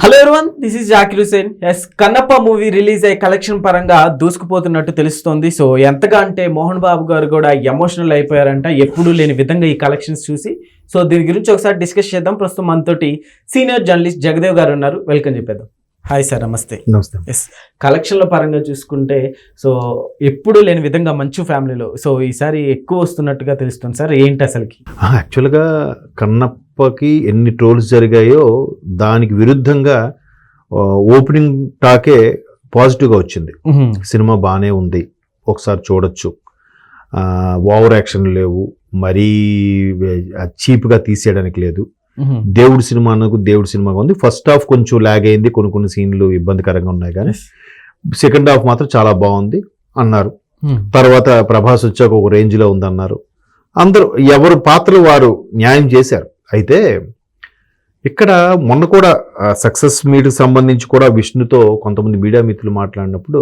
Hello everyone, this is Zakir Hussain. Yes, Kannappa movie release అయ్యే collection పరంగా దూసుకుపోతున్నట్టు తెలుస్తోంది. సో ఎంతగా అంటే మోహన్ బాబు గారు కూడా ఎమోషనల్ అయిపోయారంట ఎప్పుడూ లేని విధంగా ఈ కలెక్షన్స్ చూసి. సో దీని గురించి ఒకసారి డిస్కస్ చేద్దాం. ప్రస్తుతం మనతోటి సీనియర్ జర్నలిస్ట్ జగదేవ్ గారు ఉన్నారు. వెల్కమ్ చెప్పేద్దాం. హాయ్ సార్, నమస్తే. నమస్తే. ఎస్, కలెక్షన్ల పరంగా చూసుకుంటే సో ఎప్పుడూ లేని విధంగా మంచు ఫ్యామిలీలో సో ఈసారి ఎక్కువ వస్తున్నట్టుగా తెలుస్తుంది సార్. ఏంటి అసలుకి? యాక్చువల్గా కన్నప్పకి ఎన్ని ట్రోల్స్ జరిగాయో దానికి విరుద్ధంగా ఓపెనింగ్ టాకే పాజిటివ్గా వచ్చింది. సినిమా బాగానే ఉంది, ఒకసారి చూడొచ్చు, ఓవర్ యాక్షన్ లేవు, మరీ చీప్గా తీసేయడానికి లేదు. దేవుడి సినిమా ఉంది. ఫస్ట్ హాఫ్ కొంచెం లాగ్ అయింది, కొన్ని సీన్లు ఇబ్బందికరంగా ఉన్నాయి, కానీ సెకండ్ హాఫ్ మాత్రం చాలా బాగుంది అన్నారు. తర్వాత ప్రభాస్ వచ్చాక ఒక రేంజ్లో ఉందన్నారు. అందరూ ఎవరు పాత్రలు వారు న్యాయం చేశారు. అయితే ఇక్కడ మొన్న కూడా సక్సెస్ మీట్కి సంబంధించి కూడా విష్ణుతో కొంతమంది మీడియా మిత్రులు మాట్లాడినప్పుడు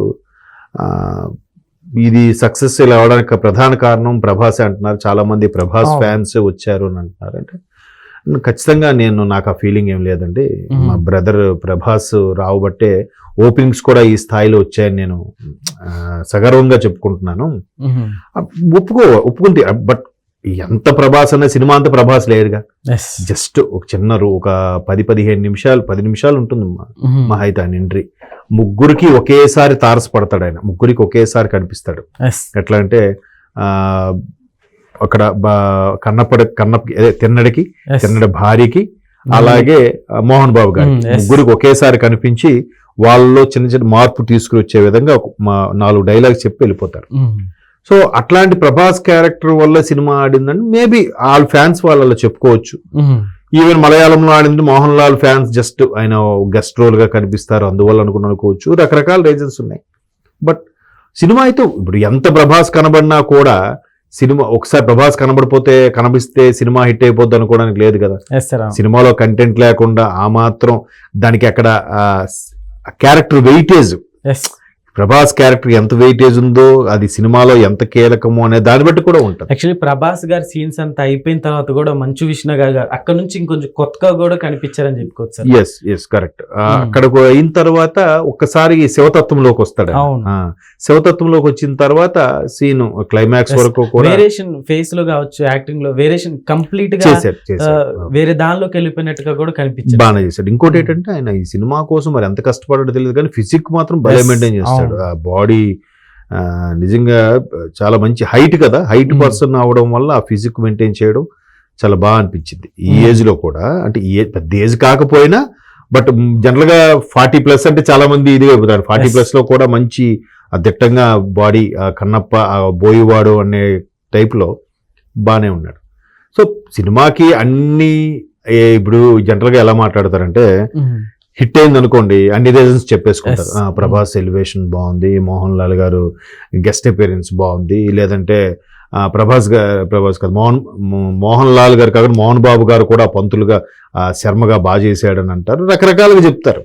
ఇది సక్సెస్ ఇలా అవడానికి ప్రధాన కారణం ప్రభాస్ అంటున్నారు. చాలామంది ప్రభాస్ ఫ్యాన్స్ వచ్చారు అని అంటున్నారు. అంటే ఖచ్చితంగా నాకు ఆ ఫీలింగ్ ఏం లేదండి. మా బ్రదర్ ప్రభాస్ రావబట్టే ఓపెనింగ్స్ కూడా ఈ స్థాయిలో వచ్చాయని నేను సగర్వంగా చెప్పుకుంటున్నాను. ఒప్పుకుంటే బట్ ఎంత ప్రభాస్ అన్న సినిమా అంత ప్రభాస్ లేరుగా. జస్ట్ ఒక చిన్న ఒక 10-15 నిమిషాలు 10 నిమిషాలు ఉంటుంది మా అయితే ఆయన ఎంట్రీ. ముగ్గురికి ఒకేసారి తారసపడతాడు ఆయన, ముగ్గురికి ఒకేసారి కనిపిస్తాడు. ఎట్లా అంటే అక్కడ తిన్నడి భార్యకి అలాగే మోహన్ బాబు గారు ముగ్గురికి ఒకేసారి కనిపించి వాళ్ళలో చిన్న చిన్న మార్పు తీసుకువచ్చే విధంగా 4 డైలాగ్స్ చెప్పి వెళ్ళిపోతారు. సో అట్లాంటి ప్రభాస్ క్యారెక్టర్ వల్ల సినిమా ఆడిందని మేబీ వాళ్ళ ఫ్యాన్స్ వాళ్ళలో చెప్పుకోవచ్చు. ఈవెన్ మలయాళంలో ఆడింది మోహన్ లాల్ ఫ్యాన్స్ జస్ట్ ఆయన గెస్ట్ రోల్ గా కనిపిస్తారు అందువల్ల అనుకోవచ్చు. రకరకాల రీజన్స్ ఉన్నాయి. బట్ సినిమా అయితే ఇప్పుడు ఎంత ప్రభాస్ కనబడినా కూడా సినిమా ఒకసారి ప్రభాస్ కనిపిస్తే సినిమా హిట్ అయిపోద్ది అనుకోవడానికి లేదు కదా. సినిమాలో కంటెంట్ లేకుండా ఆ మాత్రం దానికి అక్కడ క్యారెక్టర్ వెయిటేజ్, ప్రభాస్ క్యారెక్టర్ ఎంత వెయిటేజ్ ఉందో అది సినిమాలో ఎంత కీలకమో అనే దాన్ని బట్టి కూడా ఉంటుంది. యాక్చువల్లీ ప్రభాస్ గారి సీన్స్ అంతా అయిపోయిన తర్వాత కూడా మంచు విష్ణు గారు అక్కడ నుంచి ఇంకొంచెం కొత్తగా కూడా కనిపించారని చెప్పుకోవచ్చు. Yes correct. అక్కడకు అయిన తర్వాత ఒక్కసారి శివతత్వంలోకి వస్తాడు. శివతత్వంలోకి వచ్చిన తర్వాత సీన్ క్లైమాక్స్ వరకు కూడా వేరియేషన్ ఫేస్ లో కావచ్చు, యాక్టింగ్ లో వేరియేషన్ కంప్లీట్ గా వేరే దానిలోకి వెళ్ళిపోయినట్టుగా కూడా కనిపించారు. బాగా చేశాడు. ఇంకోటి ఏంటంటే ఆయన ఈ సినిమా కోసం మరి ఎంత కష్టపడాడో తెలియదు, కానీ ఫిజిక్ మాత్రం భలే మెయింటైన్ చేస్తాడు. బాడీ నిజంగా చాలా మంచి హైట్ కదా, హైట్ పర్సన్ అవడం వల్ల ఆ ఫిజిక్ మెయింటైన్ చేయడం చాలా బాగా అనిపించింది ఈ ఏజ్ లో కూడా. అంటే పెద్ద ఏజ్ కాకపోయినా బట్ జనరల్ గా 40+ అంటే చాలా మంది ఇది అయిపోతారు. 40+ లో కూడా మంచి దిట్టంగా బాడీ, కన్నప్ప బోయివాడు అనే టైప్ లో బాగానే ఉన్నాడు. సో సినిమాకి అన్ని ఇప్పుడు జనరల్ గా ఎలా మాట్లాడతారంటే హిట్ అయింది అనుకోండి అన్ని రీజన్స్ చెప్పేసుకుంటారు. ప్రభాస్ ఎలివేషన్ బాగుంది, మోహన్ లాల్ గారు గెస్ట్ అపియరెన్స్ బాగుంది, లేదంటే ప్రభాస్ కాదు మోహన్ లాల్ గారు కాకుండా మోహన్ బాబు గారు కూడా పంతులుగా శర్మగా బాగా చేశాడని అంటారు. రకరకాలుగా చెప్తారు.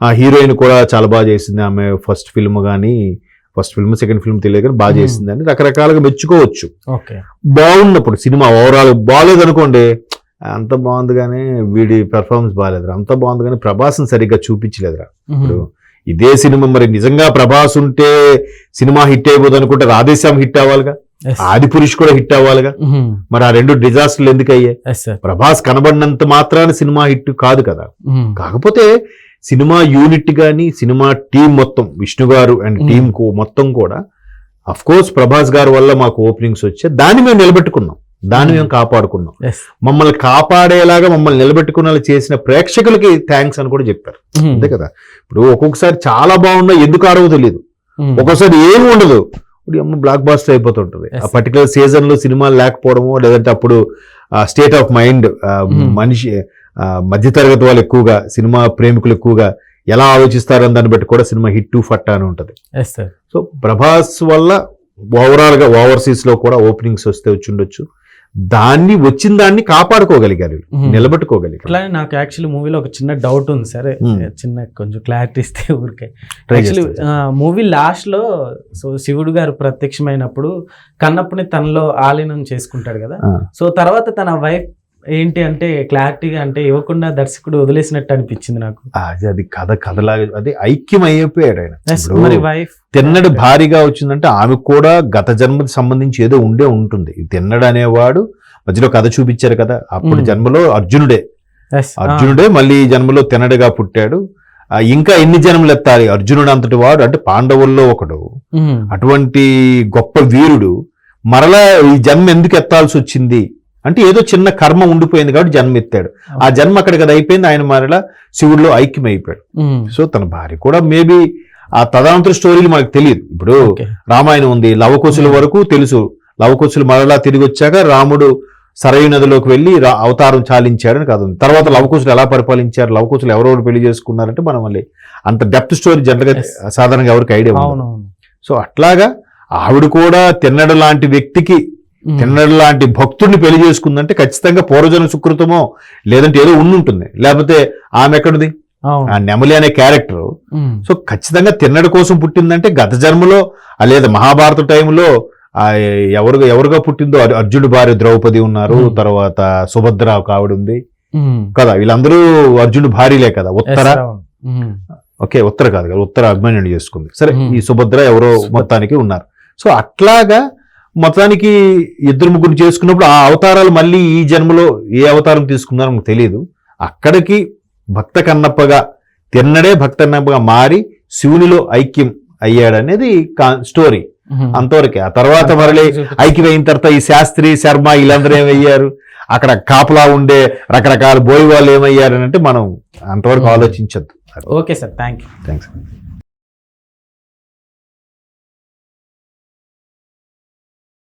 ఆ హీరోయిన్ కూడా చాలా బాగా చేసింది, ఆమె ఫస్ట్ ఫిల్మ్ సెకండ్ ఫిల్మ్ తెలియదు కానీ బాగా చేసింది అని రకరకాలుగా మెచ్చుకోవచ్చు. బాగున్నప్పుడు సినిమా ఓవరాల్ బాగాలేదనుకోండి, అంత బాగుంది కానీ వీడి పెర్ఫార్మెన్స్ బాగాలేదురా, అంత బాగుంది కానీ ప్రభాస్ని సరిగ్గా చూపించలేదురా. ఇప్పుడు ఇదే సినిమా మరి నిజంగా ప్రభాస్ ఉంటే సినిమా హిట్ అయిపోదు అనుకుంటే రాధేశ్యామ్ హిట్ అవ్వాలిగా, ఆది పురుష్ కూడా హిట్ అవ్వాలిగా. మరి ఆ 2 డిజాస్టర్లు ఎందుకు అయ్యాయి? ప్రభాస్ కనబడినంత మాత్రాన సినిమా హిట్ కాదు కదా. కాకపోతే సినిమా యూనిట్ కానీ సినిమా టీం మొత్తం విష్ణు గారు అండ్ టీం మొత్తం కూడా అఫ్ కోర్స్ ప్రభాస్ గారి వల్ల మాకు ఓపెనింగ్స్ వచ్చాయి, దాన్ని మేము నిలబెట్టుకున్నాం, దాన్ని మేము కాపాడుకున్నాం. మమ్మల్ని కాపాడేలాగా మమ్మల్ని నిలబెట్టుకునేలా చేసిన ప్రేక్షకులకి థ్యాంక్స్ అని కూడా చెప్పారు. అంతే కదా. ఇప్పుడు ఒక్కొక్కసారి చాలా బాగున్నా ఎందుకు ఆడవో తెలియదు, ఒక్కొక్కసారి ఏమి ఉండదు, ఇప్పుడు బ్లాక్ బాస్టర్ అయిపోతుంటది. ఆ పర్టికులర్ సీజన్ లో సినిమాలు లేకపోవడమో లేదంటే అప్పుడు స్టేట్ ఆఫ్ మైండ్ మనిషి మధ్యతరగతి వాళ్ళు ఎక్కువగా సినిమా ప్రేమికులు ఎక్కువగా ఎలా ఆలోచిస్తారని దాన్ని బట్టి కూడా సినిమా హిట్ ఫట్టా అని ఉంటది. సో ప్రభాస్ వల్ల ఓవరాల్ గా ఓవర్సీస్ లో కూడా ఓపెనింగ్స్ వచ్చి ఉండొచ్చు, వచ్చిన దాన్ని కాపాడుకోగలిగారు, నిలబెట్టుకోగలిగారు. అట్లా నాకు యాక్చువల్లీ మూవీలో ఒక చిన్న డౌట్ ఉంది. సరే చిన్న కొంచెం క్లారిటీ ఇస్తే ఊరికే. యాక్చువల్లీ మూవీ లాస్ట్ లో సో శివుడు గారు ప్రత్యక్షమైనప్పుడు కన్నప్పని తనలో ఆలీనం చేసుకుంటాడు కదా. సో తర్వాత తన వైఫ్ ఏంటి అంటే క్లారిటీగా అంటే ఇవ్వకుండా దర్శకుడు వదిలేసినట్టు అనిపించింది నాకు. అది కథలాగా అది ఐక్యం అయిపోయాడు ఆయన. మరి వైఫ్ తిన్నడు భారీగా వచ్చిందంటే ఆమె కూడా గత జన్మకి సంబంధించి ఏదో ఉంటుంది. ఈ తిన్నడు అనేవాడు మధ్యలో కథ చూపించారు కదా, అప్పుడు జన్మలో అర్జునుడే మళ్ళీ ఈ జన్మలో తిన్నడుగా పుట్టాడు. ఇంకా ఎన్ని జన్మలు ఎత్తాలి అర్జునుడు అంతటి వాడు, అంటే పాండవుల్లో ఒకడు, అటువంటి గొప్ప వీరుడు మరలా ఈ జన్మ ఎందుకు ఎత్తాల్సి వచ్చింది అంటే ఏదో చిన్న కర్మ ఉండిపోయింది కాబట్టి జన్మ ఎత్తాడు. ఆ జన్మ అక్కడ కదా అయిపోయింది, ఆయన మరలా శివుడిలో ఐక్యం అయిపోయాడు. సో తన భార్య కూడా మేబీ ఆ తదనంతర స్టోరీలు మనకు తెలియదు. ఇప్పుడు రామాయణం ఉంది, లవకుశుల వరకు తెలుసు. లవకుశులు మరలా తిరిగి వచ్చాక రాముడు సరయు నదిలోకి వెళ్ళి అవతారం చాలించాడని కాదు. తర్వాత లవకుశులు ఎలా పరిపాలించారు, లవకుశులు ఎవరెవరు పెళ్లి చేసుకున్నారంటే మనం మళ్ళీ అంత డెప్త్ స్టోరీ జనరల్గా సాధారణంగా ఎవరికి ఐడియా ఉంది. సో అట్లాగా ఆవిడ కూడా తిన్నడు లాంటి వ్యక్తికి, తిన్నడు లాంటి భక్తుడిని పెళ్లి చేసుకుందంటే ఖచ్చితంగా పూర్వజన సుకృతమో లేదంటే ఏదో ఉండుంటుంది. లేకపోతే ఆమె ఎక్కడిది, ఆ నెమలి అనే క్యారెక్టర్. సో ఖచ్చితంగా తిన్నడు కోసం పుట్టిందంటే గత జన్మలో లేదా మహాభారత టైంలో ఎవరుగా పుట్టిందో అర్జునుడి భార్య ద్రౌపది ఉన్నారు, తర్వాత సుభద్ర ఒక ఆవిడ ఉంది కదా, వీళ్ళందరూ అర్జునుడి భార్యలే కదా. ఉత్తర కాదు కదా, ఉత్తర అభిమన్యుడు చేసుకుంది. సరే, ఈ సుభద్ర ఎవరో మొత్తానికి ఉన్నారు. సో అట్లాగా మొత్తానికి ఇద్దరు ముగ్గురు చేసుకున్నప్పుడు ఆ అవతారాలు మళ్ళీ ఈ జన్మలో ఏ అవతారం తీసుకున్నారో మనకు తెలియదు. అక్కడికి భక్త కన్నప్పగా తిన్నడే భక్త కన్నప్పగా మారి శివునిలో ఐక్యం అయ్యాడనేది స్టోరీ. అంతవరకే. ఆ తర్వాత మరలి ఐక్యమైన తర్వాత ఈ శాస్త్రి శర్మ వీళ్ళందరూ ఏమయ్యారు, అక్కడ కాపలా ఉండే రకరకాల బోయి వాళ్ళు ఏమయ్యారు అని అంటే మనం అంతవరకు ఆలోచించద్దు. Okay sir, thanks.